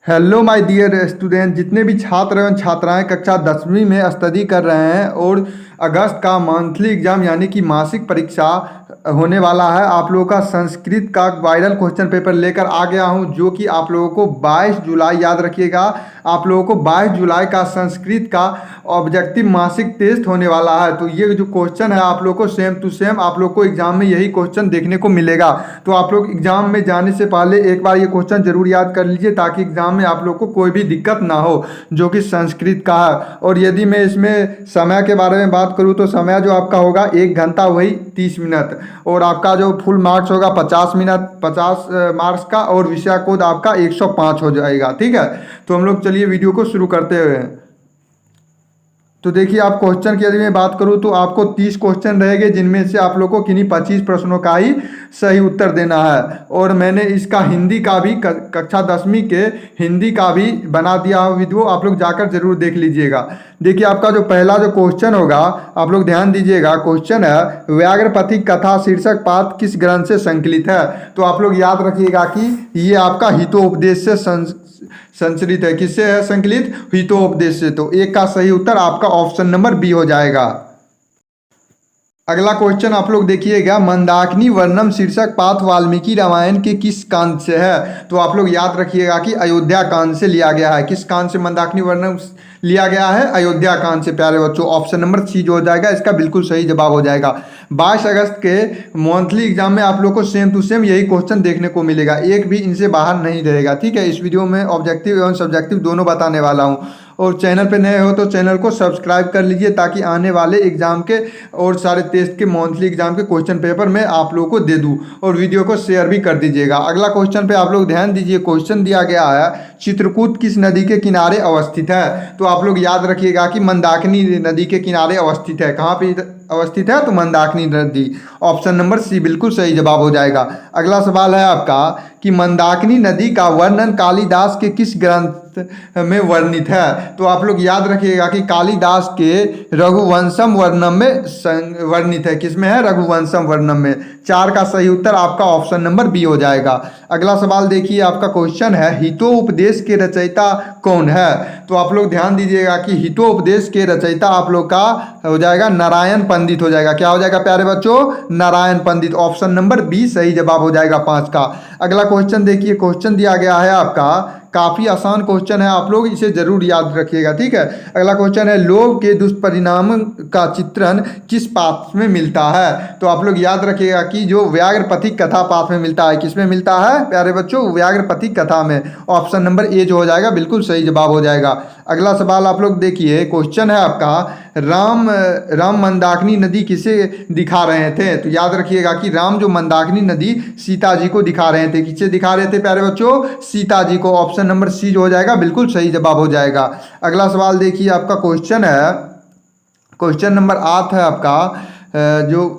Hello my dear student, जितने भी छात्र एवं छात्राएं कक्षा 10वीं में स्टडी कर रहे हैं और अगस्त का मंथली एग्जाम यानी कि मासिक परीक्षा होने वाला है। आप लोगों का संस्कृत का वायरल क्वेश्चन पेपर लेकर आ गया हूं, जो कि आप लोगों को 22 जुलाई, याद रखिएगा, आप लोगों को 22 जुलाई का संस्कृत का ऑब्जेक्टिव मासिक टेस्ट होने वाला है। तो ये जो क्वेश्चन है आप लोग को सेम टू सेम आप लोग को एग्जाम में यही क्वेश्चन देखने को मिलेगा। तो आप लोग एग्जाम में जाने से पहले एक बार ये क्वेश्चन जरूर याद कर लीजिए, ताकि एग्जाम में आप लोग को कोई भी दिक्कत ना हो, जो कि संस्कृत का है। और यदि मैं इसमें समय के बारे में बात करूँ तो समय जो आपका होगा 1 घंटा वही 30 मिनट, और आपका जो फुल मार्क्स होगा 50 मिनट 50 मार्क्स का, और विषय कोड आपका 105 हो जाएगा। ठीक है, तो हम लोग चलिए वीडियो को शुरू करते हुए। तो देखिए, आप क्वेश्चन की यदि मैं बात करूं तो आपको 30 क्वेश्चन रहेंगे, जिनमें से आप लोग को किन्हीं 25 प्रश्नों का ही सही उत्तर देना है। और मैंने इसका हिंदी का भी कक्षा 10वीं के हिंदी का भी बना दिया है वीडियो, आप लोग जाकर जरूर देख लीजिएगा। देखिए, आपका जो पहला जो क्वेश्चन होगा आप लोग ध्यान दीजिएगा। क्वेश्चन है, व्याघ्रपथी कथा शीर्षक पाठ किस ग्रंथ से संकलित है? तो आप लोग याद रखिएगा कि ये आपका हितोपदेश से संचलित है। किससे है संकलित? हितोपदेश से। तो एक का सही उत्तर आपका ऑप्शन नंबर बी हो जाएगा। अगला क्वेश्चन आप लोग देखिएगा, मंदाकिनी वर्णम शीर्षक पाठ वाल्मीकि रामायण के किस कांड से है? तो आप लोग याद रखिएगा कि अयोध्या कांड से लिया गया है। किस कांड से मंदाकिनी वर्णम लिया गया है? अयोध्या कांड से। प्यारे बच्चों, ऑप्शन नंबर सी जो हो जाएगा इसका बिल्कुल सही जवाब हो जाएगा। 22 अगस्त के मंथली एग्जाम में आप लोग को सेम टू सेम यही क्वेश्चन देखने को मिलेगा, एक भी इनसे बाहर नहीं रहेगा। ठीक है, इस वीडियो में ऑब्जेक्टिव एवं सब्जेक्टिव दोनों बताने वाला हूँ। और चैनल पे नए हो तो चैनल को सब्सक्राइब कर लीजिए, ताकि आने वाले एग्जाम के और सारे टेस्ट के मंथली एग्जाम के क्वेश्चन पेपर मैं आप लोगों को दे दूं। और वीडियो को शेयर भी कर दीजिएगा। अगला क्वेश्चन पे आप लोग ध्यान दीजिए। क्वेश्चन दिया गया है, चित्रकूट किस नदी के किनारे अवस्थित है? तो आप लोग याद रखिएगा कि मंदाकिनी नदी के किनारे अवस्थित है। कहाँ पे अवस्थित है? तो मंदाकिनी नदी। ऑप्शन नंबर सी बिल्कुल सही जवाब हो जाएगा। अगला सवाल है आपका कि मंदाकिनी नदी का वर्णन कालिदास के किस ग्रंथ में वर्णित है? तो आप लोग याद रखिएगा कि कालिदास के रघुवंशम वर्णम में वर्णित है। किसमें है? रघुवंशम वर्णम में। 4 का सही उत्तर आपका ऑप्शन नंबर बी हो जाएगा। अगला सवाल देखिए, आपका क्वेश्चन है, हितोपदेश के रचयिता कौन है? तो आप लोग ध्यान दीजिएगा कि हितोपदेश के रचयिता आप लोग का हो जाएगा नारायण पंडित हो जाएगा। क्या हो जाएगा प्यारे बच्चों? नारायण पंडित। ऑप्शन नंबर बी सही जवाब हो जाएगा 5 का। अगला क्वेश्चन देखिए, क्वेश्चन दिया गया है आपका, काफ़ी आसान क्वेश्चन है, आप लोग इसे जरूर याद रखिएगा। ठीक है, अगला क्वेश्चन है, लोभ के दुष्परिणाम का चित्रण किस पाठ में मिलता है? तो आप लोग याद रखिएगा कि जो व्याघ्रपथी कथा पाठ में मिलता है। किसमें मिलता है प्यारे बच्चों? व्याघ्रपथी कथा में। ऑप्शन नंबर ए जो हो जाएगा बिल्कुल सही जवाब हो जाएगा। अगला सवाल आप लोग देखिए, क्वेश्चन है आपका, राम मंदाकिनी नदी किसे दिखा रहे थे? तो याद रखिएगा कि राम जो मंदाकिनी नदी सीता जी को दिखा रहे थे। किसे दिखा रहे थे प्यारे बच्चों? सीता जी को। ऑप्शन नंबर सी जो हो जाएगा बिल्कुल सही जवाब हो जाएगा। अगला सवाल देखिए, आपका क्वेश्चन है, क्वेश्चन नंबर 8 है आपका, जो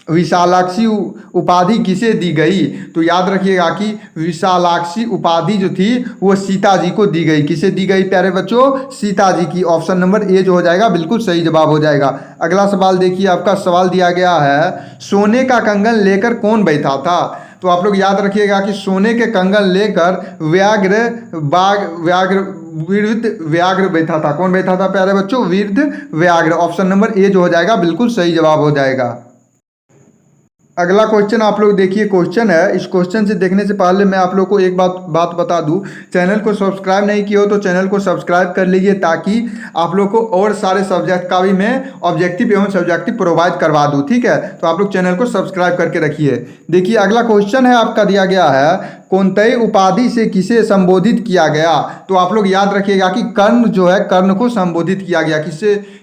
विशालाक्षी उपाधि किसे दी गई? तो याद रखिएगा कि विशालाक्षी उपाधि जो थी वो सीता जी को दी गई। किसे दी गई प्यारे बच्चों? सीता जी की। ऑप्शन नंबर ए जो हो जाएगा बिल्कुल सही जवाब हो जाएगा। अगला सवाल देखिए, आपका सवाल दिया गया है, सोने का कंगन लेकर कौन बैठा था? तो आप लोग याद रखिएगा कि सोने के कंगन लेकर व्याघ्र बैठा था। कौन बैठा था प्यारे बच्चों? वृद्ध व्याघ्र। ऑप्शन नंबर ए जो हो जाएगा बिल्कुल सही जवाब हो जाएगा। अगला क्वेश्चन आप लोग देखिए, क्वेश्चन है, इस क्वेश्चन से देखने से पहले मैं आप लोग को एक बात बता दूं, चैनल को सब्सक्राइब नहीं किया हो तो चैनल को सब्सक्राइब कर लीजिए, ताकि आप लोग को और सारे सब्जेक्ट का भी मैं ऑब्जेक्टिव एवं सब्जेक्टिव प्रोवाइड करवा दूं। ठीक है, तो आप लोग चैनल को सब्सक्राइब करके रखिए। देखिए, अगला क्वेश्चन है आपका दिया गया है, कौनतई उपाधि से किसे संबोधित किया गया? तो आप लोग याद रखिएगा कि कर्ण जो है, कर्ण को संबोधित किया गया।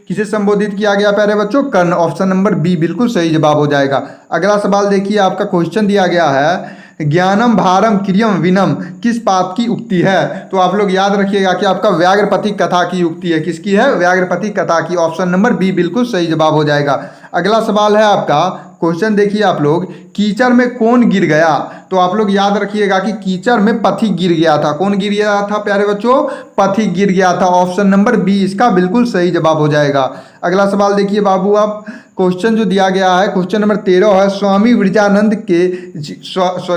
किसे संबोधित किया गया प्यारे बच्चों? कर्ण। ऑप्शन नंबर बी बिल्कुल सही जवाब हो जाएगा। अगला सवाल देखिए, आपका क्वेश्चन दिया गया है, ज्ञानम भारम क्रियम विनम किस पाठ की उक्ति है? तो आप लोग याद रखिएगा कि आपका व्याघ्रपथी कथा की उक्ति है। किसकी है? व्याघ्रपथी कथा की। ऑप्शन नंबर बी बिल्कुल सही जवाब हो जाएगा। अगला सवाल है आपका, क्वेश्चन देखिए आप लोग, कीचड़ में कौन गिर गया? तो आप लोग याद रखिएगा कि कीचड़ में पथिक गिर गया था। कौन गिर गया था प्यारे बच्चों? पथिक गिर गया था। ऑप्शन नंबर बी इसका बिल्कुल सही जवाब हो जाएगा। अगला सवाल देखिए बाबू आप, क्वेश्चन जो दिया गया है क्वेश्चन नंबर 13 है, स्वामी विरजानंद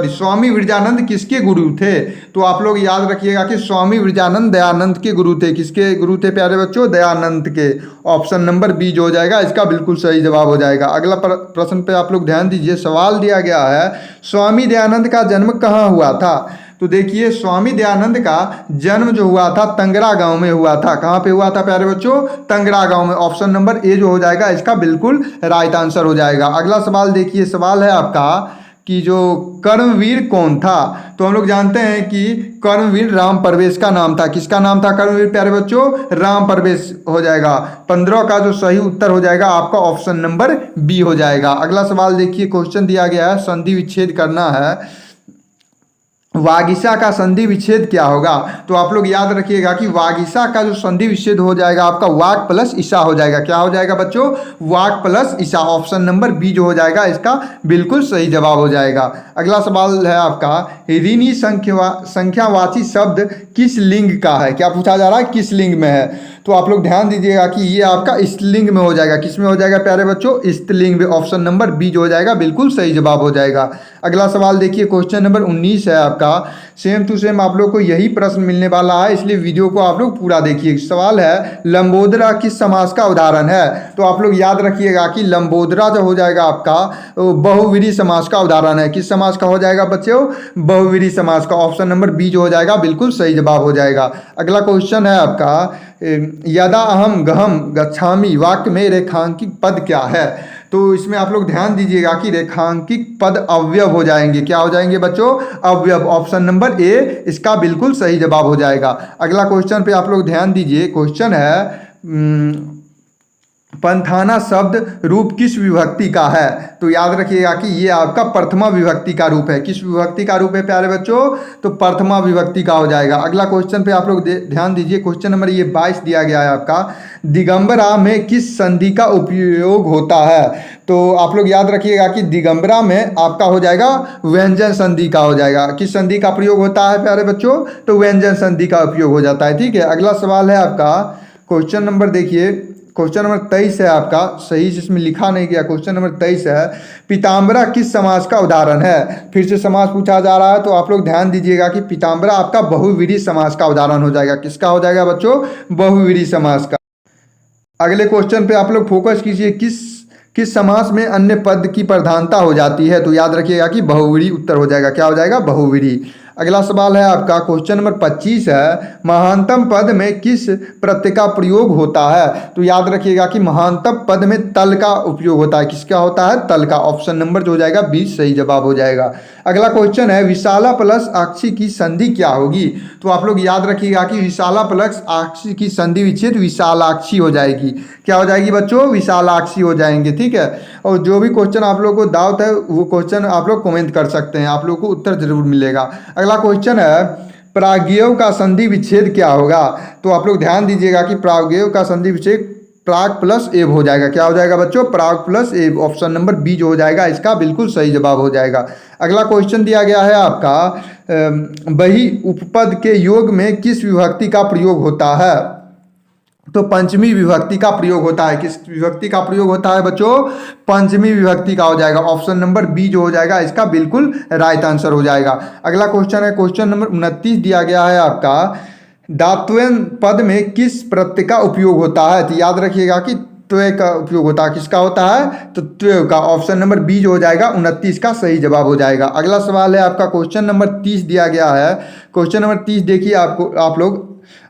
स्वामी विरजानंद किसके गुरु थे? तो आप लोग याद रखिएगा कि स्वामी विरजानंद दयानंद के गुरु थे। किसके गुरु थे प्यारे बच्चों? दयानंद के। ऑप्शन नंबर बी जो हो जाएगा इसका बिल्कुल सही जवाब हो जाएगा। अगला प्रश्न पे आप लोग ध्यान दीजिए, सवाल दिया गया है स्वामी दयानंद का जन्म कहाँ हुआ था? तो देखिए स्वामी दयानंद का जन्म जो हुआ था तंगरा गांव में हुआ था। कहाँ पे हुआ था प्यारे बच्चों? तंगरा गांव में। ऑप्शन नंबर ए जो हो जाएगा इसका बिल्कुल राइट आंसर हो जाएगा। अगला सवाल देखिए, सवाल है आपका कि जो कर्मवीर कौन था? तो हम लोग जानते हैं कि कर्मवीर राम परवेश का नाम था। किसका नाम था कर्मवीर प्यारे बच्चों? राम परवेश हो जाएगा। 15 का जो सही उत्तर हो जाएगा आपका ऑप्शन नंबर बी हो जाएगा। अगला सवाल देखिए, क्वेश्चन दिया गया है संधि विच्छेद करना है, वागीसा का संधि विच्छेद क्या होगा? तो आप लोग याद रखिएगा कि वागीसा का जो संधि विच्छेद हो जाएगा आपका वाक प्लस ईसा हो जाएगा। क्या हो जाएगा बच्चों? वाक प्लस ईसा। ऑप्शन नंबर बी जो हो जाएगा इसका बिल्कुल सही जवाब हो जाएगा। अगला सवाल है आपका, ऋणी संख्यावाची शब्द किस लिंग का है? क्या पूछा जा रहा है? किस लिंग में है? तो आप लोग ध्यान दीजिएगा कि ये आपका स्त्रीलिंग में हो जाएगा। किस में हो जाएगा प्यारे बच्चों? स्त्रीलिंग में। ऑप्शन नंबर बी जो हो जाएगा बिल्कुल सही जवाब हो जाएगा। अगला सवाल देखिए, क्वेश्चन नंबर 19 है आपका। सेम टू सेम आप लोग को यही प्रश्न मिलने वाला है, इसलिए वीडियो को आप लोग पूरा देखिए। सवाल है लंबोदरा किस समास का उदाहरण है? तो आप लोग याद रखिएगा कि लंबोदरा जो हो जाएगा आपका बहुव्रीहि समास का उदाहरण है। किस समास का हो जाएगा बच्चों? बहुव्रीहि समास का। ऑप्शन नंबर बी जो हो जाएगा बिल्कुल सही जवाब हो जाएगा। अगला क्वेश्चन है आपका, यदा अहम गहम गच्छामि वाक्य में रेखांकित पद क्या है? तो इसमें आप लोग ध्यान दीजिएगा कि रेखांकित पद अवयव हो जाएंगे। क्या हो जाएंगे बच्चों? अवयव। ऑप्शन नंबर ए इसका बिल्कुल सही जवाब हो जाएगा। अगला क्वेश्चन पे आप लोग ध्यान दीजिए, क्वेश्चन है पंथाना शब्द रूप किस विभक्ति का है? तो याद रखिएगा कि ये आपका प्रथमा विभक्ति का रूप है। किस विभक्ति का रूप है प्यारे बच्चों? तो प्रथमा विभक्ति का हो जाएगा। अगला क्वेश्चन पे आप लोग ध्यान दीजिए, क्वेश्चन नंबर ये 22 दिया गया है आपका, दिगंबरा में किस संधि का उपयोग होता है? तो आप लोग याद रखिएगा कि दिगंबरा में आपका हो जाएगा व्यंजन संधि का हो जाएगा। किस संधि का प्रयोग होता है प्यारे बच्चों? तो व्यंजन संधि का उपयोग हो जाता है। ठीक है, अगला सवाल है आपका, क्वेश्चन नंबर देखिए, क्वेश्चन नंबर 23 है आपका, सही जिसमें लिखा नहीं गया। क्वेश्चन नंबर 23 है, पीताम्बरा किस समास का उदाहरण है? फिर से समास पूछा जा रहा है, तो आप लोग ध्यान दीजिएगा कि पीताम्बरा आपका बहुव्रीहि समास का उदाहरण हो जाएगा। किसका हो जाएगा बच्चों? बहुव्रीहि समास का। अगले क्वेश्चन पे आप लोग फोकस कीजिए, किस समास में अन्य पद की प्रधानता हो जाती है? तो याद रखिएगा कि बहुव्रीहि उत्तर हो जाएगा। क्या हो जाएगा? बहुव्रीहि। अगला सवाल है आपका, क्वेश्चन नंबर 25 है, महानतम पद में किस प्रत्यय का प्रयोग होता है? तो याद रखिएगा कि महानतम पद में तल का उपयोग होता है। किसका होता है? तल का। ऑप्शन नंबर जो हो जाएगा 20 सही जवाब हो जाएगा। अगला क्वेश्चन है, विशाला प्लस आक्षी की संधि क्या होगी? तो आप लोग याद रखिएगा कि विशाला प्लस आक्षी की संधि विच्छेद विशालाक्षी हो जाएगी। क्या हो जाएगी बच्चों? विशालाक्षी हो जाएंगे। ठीक है, और जो भी क्वेश्चन आप लोग को डाउट है वो क्वेश्चन आप लोग कमेंट कर सकते हैं, आप लोग को उत्तर जरूर मिलेगा। अगला क्वेश्चन है, प्राज्ञेय का संधि विच्छेद क्या होगा? तो आप लोग ध्यान दीजिएगा कि प्राज्ञेय का संधि विच्छेद प्राग प्लस एव हो जाएगा। क्या हो जाएगा बच्चों? प्राग प्लस एव। ऑप्शन नंबर बी जो हो जाएगा इसका बिल्कुल सही जवाब हो जाएगा। अगला क्वेश्चन दिया गया है आपका, बही उपपद के योग में किस विभक्ति का प्रयोग होता है? तो पंचमी विभक्ति का प्रयोग होता है। किस विभक्ति का प्रयोग होता है बच्चों? पंचमी विभक्ति का हो जाएगा। ऑप्शन नंबर बी जो हो जाएगा इसका बिल्कुल राइट आंसर हो जाएगा। अगला क्वेश्चन है, क्वेश्चन नंबर 29 दिया गया है आपका, दात्वेन पद में किस प्रत्यय का उपयोग होता है? तो याद रखिएगा कि त्वय का उपयोग होता है। किसका होता है? तो त्वय का। ऑप्शन नंबर बी जो हो जाएगा 29 का सही जवाब हो जाएगा। अगला सवाल है आपका, क्वेश्चन नंबर 30 दिया गया है। क्वेश्चन नंबर 30 देखिए, आप लोग,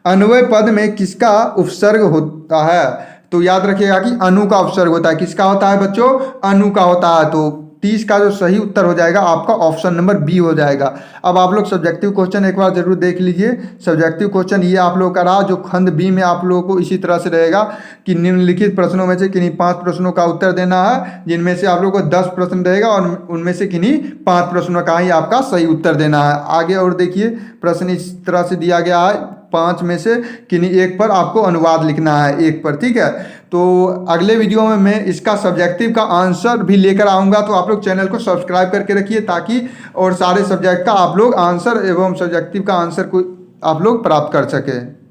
अन्वय पद में किसका उपसर्ग होता है? तो याद रखिएगा कि अनु का उपसर्ग होता है। किसका होता है बच्चों? अनु का होता है। तो 30 का जो सही उत्तर हो जाएगा आपका ऑप्शन नंबर बी हो जाएगा। अब आप लोग सब्जेक्टिव क्वेश्चन एक बार जरूर देख लीजिए। सब्जेक्टिव क्वेश्चन ये आप लोग का रहा, जो खंड बी में आप लोगों को इसी तरह से रहेगा कि निम्नलिखित प्रश्नों में से किन्हीं 5 प्रश्नों का उत्तर देना है, जिनमें से आप लोगों को 10 प्रश्न रहेगा और उनमें से किन्हीं 5 प्रश्नों का ही आपका सही उत्तर देना है। आगे और देखिए, प्रश्न इस तरह से दिया गया है, 5 में से किन्हीं एक पर आपको अनुवाद लिखना है, एक पर। ठीक है, तो अगले वीडियो में मैं इसका सब्जेक्टिव का आंसर भी लेकर आऊँगा, तो आप लोग चैनल को सब्सक्राइब करके रखिए, ताकि और सारे सब्जेक्ट का आप लोग आंसर एवं सब्जेक्टिव का आंसर को आप लोग प्राप्त कर सकें।